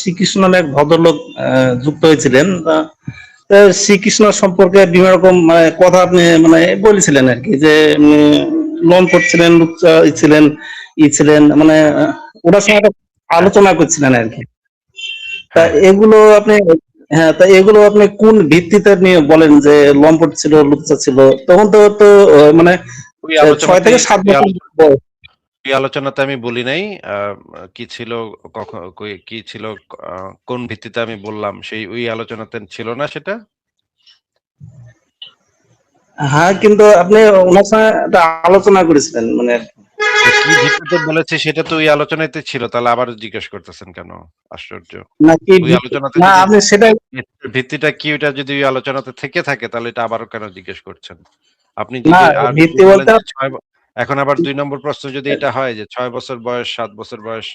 শ্রীকৃষ্ণ নামে এক ভদ্রলোক যুক্ত হয়েছিলেন। তো শ্রীকৃষ্ণ সম্পর্কে বিভিন্ন রকম মানে কথা আপনি মানে বলেছিলেন আর কি, যে লন করছিলেন, লুচ্চা ছিলেন, ছিলেন মানে ওনার সঙ্গে একটা আলোচনা করছিলেন আর কি। তা হ্যাঁ, হ্যাঁ। এগুলো আপনি, হ্যাঁ, তা এগুলো আপনি কোন ভিত্তিতে নিয়ে বলেন যে লম্পট ছিল, লুচ্চা ছিল? তখন তো তো মানে ওই 6 থেকে 7 বছর বয়স। ওই আলোচনাতে আমি বলি নাই কি ছিল, কি ছিল, কোন ভিত্তিতে আমি বললাম সেই ওই আলোচনাতে ছিল না সেটা। হ্যাঁ, কিন্তু আপনি ওনার সঙ্গে একটা আলোচনা করেছিলেন মানে কি ভিত্তিতে বলেছে সেটা তো ওই আলোচনাতে ছিল, তাহলে আবার জিজ্ঞেস করতেছেন কেন? আশ্চর্য। নাকি ওই আলোচনাতে না যদি আপনি সেটাই ভিত্তিটা কি ওটা যদি ওই আলোচনাতে থেকে থাকে তাহলে এটা আবারও কেন জিজ্ঞেস করছেন? আপনি না আর যদি ভিত্তি বলেন বলতে যে এখন আবার ২ নম্বর প্রশ্ন যদি এটা হয় যে ৬ বছর বয়স, ৭ বছর বয়স,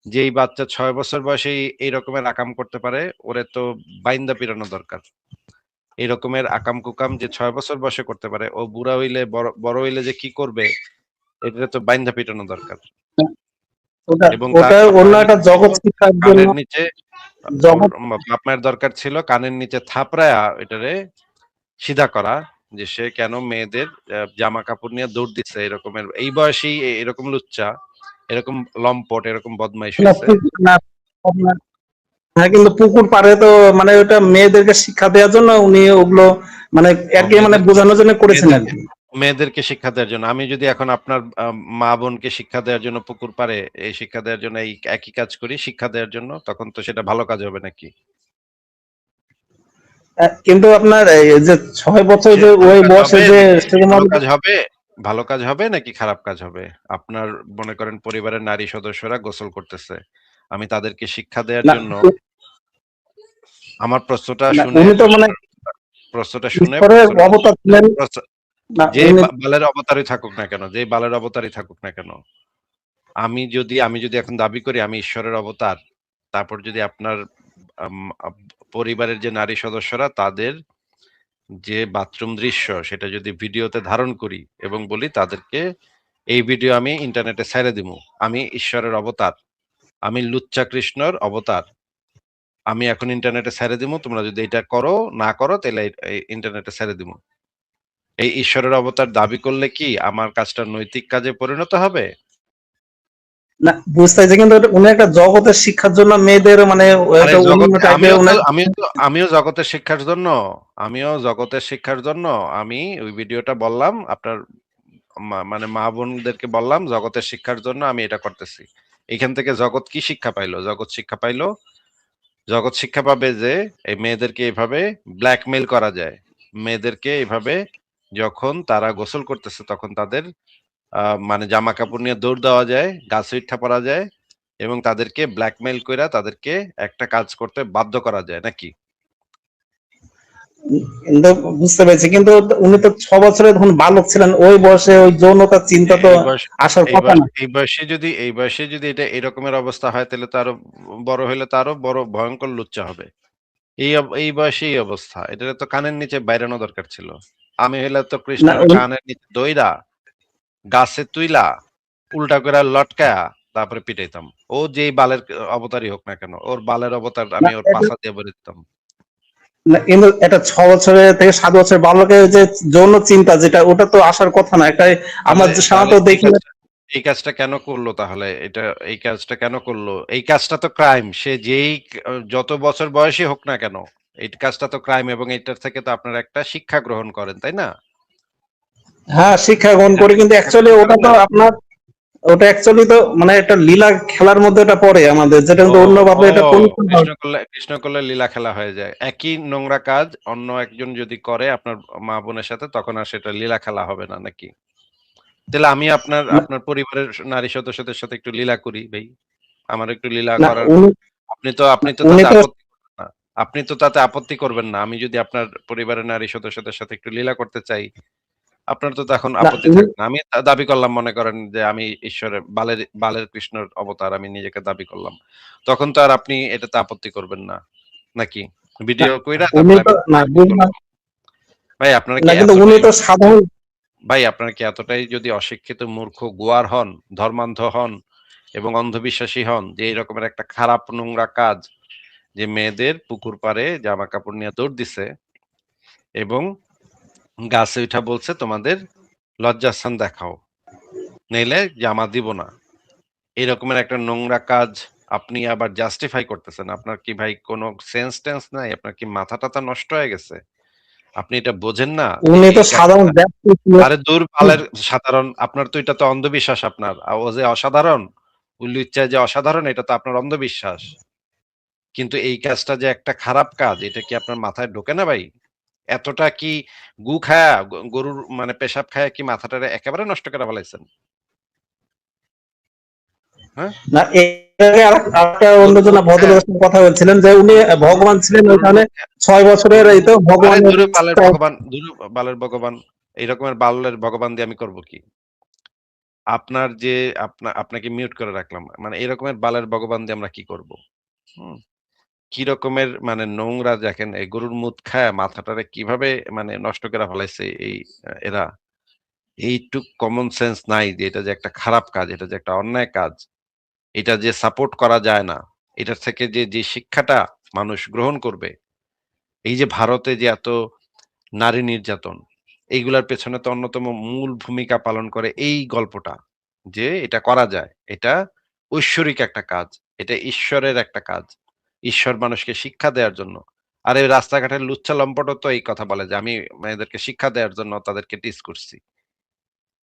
যেই বাচ্চা 6 বছর বয়সেই এই রকমের আকাম করতে পারে ওরে তো বাইন্দা পিটানো দরকার। এই রকমের আকাম-কুকাম যে ৬ বছর বয়সে করতে পারে, ও বুড়া হইলে বড় হইলে যে কি করবে এটা তো বাইন্ধা পিটানো দরকার। ওটা এবং তার ওটা বাপ অন্য মায়ের একটা জগৎ শিক্ষার জন্য কানের নিচে ওর জগৎ। বাপ মায়ের দরকার ছিল কানের নিচে থাপড়ায়া এটারে সিধা করা, যে সে কেন মেয়েদের জামা কাপড় নিয়ে দৌড় দিচ্ছে এরকমের এই বয়সেই এরকম লুচ্চা, এরকম লম্পট, এরকম বদমাইশ হইছে। হ্যাঁ, কিন্তু পুকুর পাড়ে তো মানে ওটা মেয়েদেরকে শিক্ষা দেওয়ার জন্য উনি ওগুলো মানে ও একে মানে বোঝানোর জন্য করেছেন আর মেয়েদেরকে কি। মেয়েদেরকে শিক্ষা দেওয়ার জন্য। আমি যদি এখন আপনার মা বোনকে শিক্ষা দেওয়ার জন্য পুকুর পাড়ে এই শিক্ষা দেওয়ার জন্য এই একই কাজ করি শিক্ষা দেওয়ার জন্য, তখন তো সেটা ভালো কাজ হবে নাকি? কিন্তু আপনার এই যে 6 বছর সে যে ভালো ওই কাজ বয়সে হবে যে নাকি সেরকম ভালো কাজ হবে? ভালো কাজ হবে নাকি খারাপ কাজ হবে? আপনার মনে করেন পরিবারের নারী সদস্যরা গোসল করতেছে। আমি তাদেরকে শিক্ষা দেওয়ার না জন্য আমার না উনি তো মানে প্রশ্নটা শুনে ঈশ্বরের অবতার ছিলেন। প্রশ্ন না যে উনি বালের অবতারই থাকুক না কেন, যে বালের অবতারই থাকুক না কেন, আমি যদি এখন দাবি করি আমি ঈশ্বরের অবতার, তারপর যদি আপনার আম আব পরিবারের যে নারী সদস্যরা তাদের যে বাথরুম দৃশ্য সেটা যদি ভিডিওতে ধারণ করি এবং বলি তাদেরকে এই ভিডিও আমি ইন্টারনেটে ছাইড়া দিমু। আমি ঈশ্বরের অবতার। আমি লুচ্চা কৃষ্ণর অবতার। আমি এখন ইন্টারনেটে ছাইড়া দিমু। তোমরা যদি এটা করো, না করো তাইলে এই ইন্টারনেটে ছাইড়া দিমু। এই ঈশ্বরের অবতার দাবি করলে কি আমার কাজটা নৈতিক কাজে পরিণত হবে? না বুঝতে চাইছি, কিন্তু উনি একটা জগতের শিক্ষার জন্য মেয়েদের মানে আরে একটা অন্য জগতে টাইপের উনি। আমিও জগতের শিক্ষার জন্য আমি ওই ভিডিওটা বললাম আপনার মানে মা বোনদেরকে বললাম জগতের শিক্ষার জন্য আমি এটা করতেছি। এখান থেকে জগৎ কি শিক্ষা পাইলো? জগৎ শিক্ষা পাবে যে এই মেয়েদেরকে এভাবে ব্ল্যাকমেইল করা যায়। মেয়েদেরকে এভাবে যখন তারা গোসল করতেছে তখন তাদের মানে জামা কাপড় নিয়ে দৌড় দেওয়া যায়, গাছ উইঠা পড়া যায় এবং তাদেরকে ব্ল্যাকমেইল কইরা তাদেরকে একটা কাজ করতে বাধ্য করা যায় নাকি? কিন্তু বুঝতে পেরেছি, কিন্তু উনি তো 6 বছরে তখন বালক ছিলেন, ওই বয়সে ওই যৌনতার চিন্তা তো এই বয়স আসার এই কথা বয়স না। এই বয়সে যদি এটা এরকমের অবস্থা হয় তাহলে তো আরো বড় হইলে তো আরো বড় ভয়ঙ্কর লুচ্চা হবে। এই বয়সে এই অবস্থা। এটারে তো কানের নিচে বাইরানো দরকার ছিল। আমি হইলে তো না কৃষ্ণের কানের নিচে দইরা, গাছে তুইলা, উল্টা কইরা লটকায়া তারপরে পিটাইতাম। ও যেই বালের অবতারই হোক না কেন, ওর বালের অবতার না আমি ওর পাছা দিয়ে বলে দিতাম। না, কিন্তু এটা 6 বছরের থেকে 7 বছর বালকের যে যৌন চিন্তা যেটা, ওটা তো আসার কথা না। এটাই আমরা তাহলে যে তাহলে সাধারণত দেখি। এই কাজটা কেন করলো তাহলে? এই কাজটা কেন করলো? এই কাজটা তো ক্রাইম। সে যেই যত বছর বয়সী হোক না কেন, এই কাজটা তো ক্রাইম এবং এটার থেকে তো আপনারা একটা শিক্ষা গ্রহণ করেন, তাই না? হ্যাঁ, শিক্ষা গ্রহণ এটার করি, থেকে কিন্তু শিক্ষা অ্যাকচুয়ালি গ্রহণ ওটা করেন তো না? আপনার, ওটা অ্যাকচুয়ালি তো মানে একটা লীলা খেলার মধ্যে এটা পড়ে আমাদের, যেটা ও, কিন্তু ও অন্যভাবে এটা পরিপূর্ণ হয়। কৃষ্ণ করলে লীলা খেলা হয়ে যায়। একই নোংরা কাজ অন্য একজন যদি করে আপনার মা বোনের সাথে তখন আর সেটা লীলা খেলা হবে না নাকি? তাহলে আমি আপনার না আপনার পরিবারের নারী সদস্যদের সাথে একটু লীলা করি ভাই। আমার একটু লীলা না, করার আপনি তো উনি তাতে তো আপত্তি করবেন না। আপনি তো তাতে আপত্তি করবেন না। আমি যদি আপনার পরিবারের নারী সদস্যদের সাথে একটু লীলা করতে চাই, আপনার তো তখন না আপত্তি উনি থাকবে না। আমি দাবি করলাম মনে করেন যে আমি ঈশ্বরের বালের কৃষ্ণর অবতার আমি নিজেকে দাবি করলাম। তখন তো আর আপনি এটাতে আপত্তি করবেন না। নাকি? না ভিডিও কইরা উনি তারপরে তো আমি না পোস্ট বুঝলাম। করলাম। ভাই না, কিন্তু উনি তো সাধারণ। আপনারা কি এতটাই যদি অশিক্ষিত মূর্খ গোয়ার হন, ধর্মান্ধ হন এবং অন্ধবিশ্বাসী হন যে এই রকমের একটা খারাপ নোংরা কাজ যে মেয়েদের পুকুর পাড়ে জামা কাপড় নিয়ে দৌড় দিছে এবং গাছে উঠা বলছে তোমাদের লজ্জাস্থান দেখাও, নইলে জামা দিব না। এরকমের একটা নোংরা কাজ আপনি আবার জাস্টিফাই করতেছেন। আপনার কি ভাই কোনো সেন্স টেন্স নাই? আপনার কি মাথা টাথা নষ্ট হয়ে গেছে? আপনি এটা বোঝেন না যে উনি তো এই সাধারণ কাজটা, ব্যক্তি ছিলেন। আরে দূর বালের সাধারণ, আপনার তো এটা তো অন্ধবিশ্বাস আপনার। ও যে অসাধারণ, উল্লুচ্চা যে অসাধারণ, এটা তো আপনার অন্ধবিশ্বাস। কিন্তু এই কাজটা যে একটা খারাপ কাজ, এটা কি আপনার মাথায় ঢোকে না ভাই? এতটা কি গু খায়া, গরুর মানে পেশাব খায়া কি মাথাটারে একেবারে নষ্ট করে ফেলাইছেন? হ্যাঁ? না, এর আগে আরেকটা গরুর অন্যজন মুত খায়া, ভদ্রলোকের সঙ্গে কথা বলছিলেন যে উনি গরুর গরুর ভগবান ছিলেন গরুর ওইখানে মুত খায়া, 6 বছরের, গরুর এই মুত, তো আরে ভগবানের ধুরো বালের ভগবান, ধুরো বালের ভগবান, এই রকমের বালের ভগবান দিয়ে আমি করব কি? আপনার যে আপনাকে মিউট করে রাখলাম। মানে এরকমের বালের ভগবান দিয়ে আমরা কি করব? হুম? কি রকমের মানে নোংরা দেখেন, এই গরুর মুত খায়া মাথাটারে কিভাবে মানে নষ্ট করে ফেলাইছে এই এরা। এইটুক কমন সেন্স নাই যে এটা যে একটা খারাপ কাজ, এটা যে একটা অন্যায় কাজ, এটা যে সাপোর্ট করা যায় না। এটার থেকে যে শিক্ষাটা মানুষ গ্রহণ করবে, এই যে ভারতে যে এত নারী নির্যাতন, এইগুলার পেছনে তো অন্যতম মূল ভূমিকা পালন করে এই গল্পটা। যে এটা করা যায়। এটা ঐশ্বরিক একটা কাজ। এটা ঈশ্বরের একটা কাজ। ঈশ্বর মানুষকে শিক্ষা দেওয়ার জন্য। আর এই রাস্তাঘাটের লুচ্চা লম্পটও তো এই কথা বলে যে আমি মেয়েদেরকে শিক্ষা দেওয়ার জন্য তাদেরকে টিজ করছি।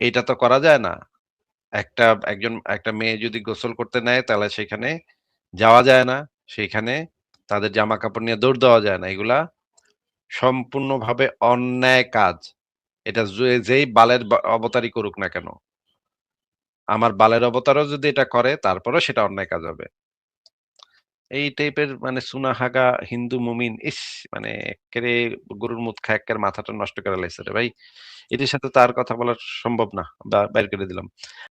এইটা তো করা যায় না। একটা মেয়ে যদি গোসল করতে নেয় তাহলে সেখানে যাওয়া যায় না। সেইখানে তাদের জামাকাপড় নিয়ে দৌড় দেওয়া যায় না। এগুলা সম্পূর্ণভাবে অন্যায় কাজ। এটা যেই বালের অবতারই করুক না কেন। আমার বালের অবতারও যদি এটা করে তারপরেও সেটা অন্যায় কাজ হবে। এই টাইপের মানে সুনাহাগা হিন্দু মুমিন, ইস! মানে এক্কেরে গরুর মুত খায়া এক্কেরে মাথাটা নষ্ট করে লাইছে রে ভাই। এটির সাথে তো আর কথা বলা সম্ভব না। বাইর করে দিলাম।